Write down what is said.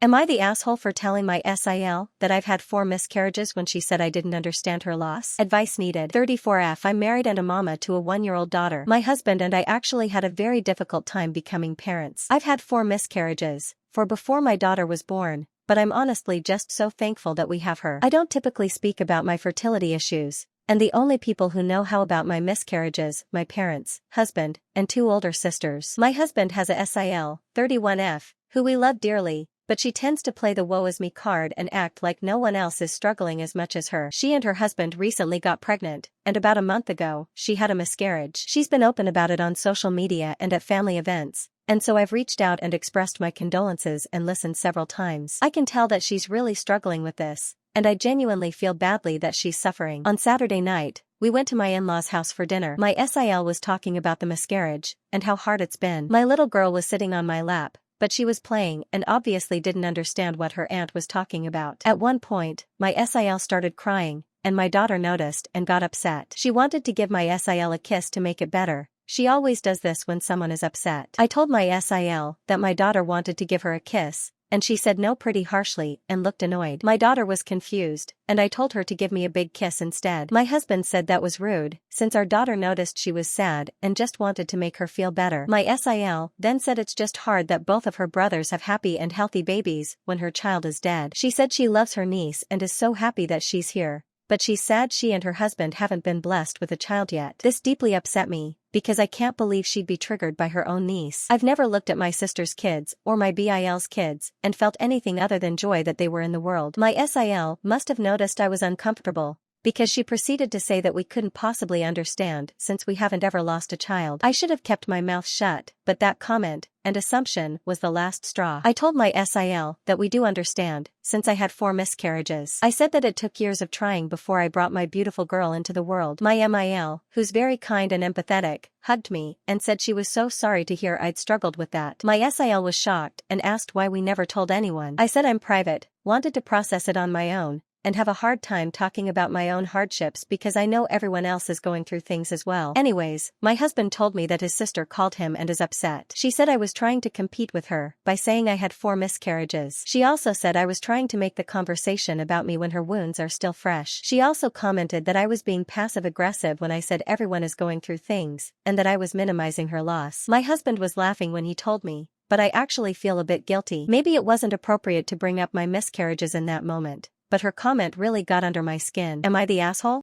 Am I the asshole for telling my SIL that I've had 4 miscarriages when she said I didn't understand her loss? Advice needed. 34F. I'm married and a mama to a 1-year-old daughter. My husband and I actually had a very difficult time becoming parents. I've had 4 miscarriages, 4 before my daughter was born, but I'm honestly just so thankful that we have her. I don't typically speak about my fertility issues, and the only people who know how about my miscarriages, my parents, husband, and 2 older sisters. My husband has a SIL, 31F, who we love dearly, but she tends to play the woe is me card and act like no one else is struggling as much as her. She and her husband recently got pregnant, and about a month ago, she had a miscarriage. She's been open about it on social media and at family events, and so I've reached out and expressed my condolences and listened several times. I can tell that she's really struggling with this, and I genuinely feel badly that she's suffering. On Saturday night, we went to my in-laws' house for dinner. My SIL was talking about the miscarriage, and how hard it's been. My little girl was sitting on my lap, but she was playing and obviously didn't understand what her aunt was talking about. At one point, my SIL started crying, and my daughter noticed and got upset. She wanted to give my SIL a kiss to make it better. She always does this when someone is upset. I told my SIL that my daughter wanted to give her a kiss, and she said no pretty harshly and looked annoyed. My daughter was confused, and I told her to give me a big kiss instead. My husband said that was rude, since our daughter noticed she was sad and just wanted to make her feel better. My SIL then said it's just hard that both of her brothers have happy and healthy babies when her child is dead. She said she loves her niece and is so happy that she's here, but she's sad she and her husband haven't been blessed with a child yet. This deeply upset me, because I can't believe she'd be triggered by her own niece. I've never looked at my sister's kids or my BIL's kids and felt anything other than joy that they were in the world. My SIL must have noticed I was uncomfortable, because she proceeded to say that we couldn't possibly understand since we haven't ever lost a child. I should have kept my mouth shut, but that comment and assumption was the last straw. I told my SIL that we do understand, since I had 4 miscarriages. I said that it took years of trying before I brought my beautiful girl into the world. My MIL, who's very kind and empathetic, hugged me and said she was so sorry to hear I'd struggled with that. My SIL was shocked and asked why we never told anyone. I said I'm private, wanted to process it on my own, and have a hard time talking about my own hardships because I know everyone else is going through things as well. Anyways, my husband told me that his sister called him and is upset. She said I was trying to compete with her by saying I had 4 miscarriages. She also said I was trying to make the conversation about me when her wounds are still fresh. She also commented that I was being passive-aggressive when I said everyone is going through things, and that I was minimizing her loss. My husband was laughing when he told me, but I actually feel a bit guilty. Maybe it wasn't appropriate to bring up my miscarriages in that moment, but her comment really got under my skin. Am I the asshole?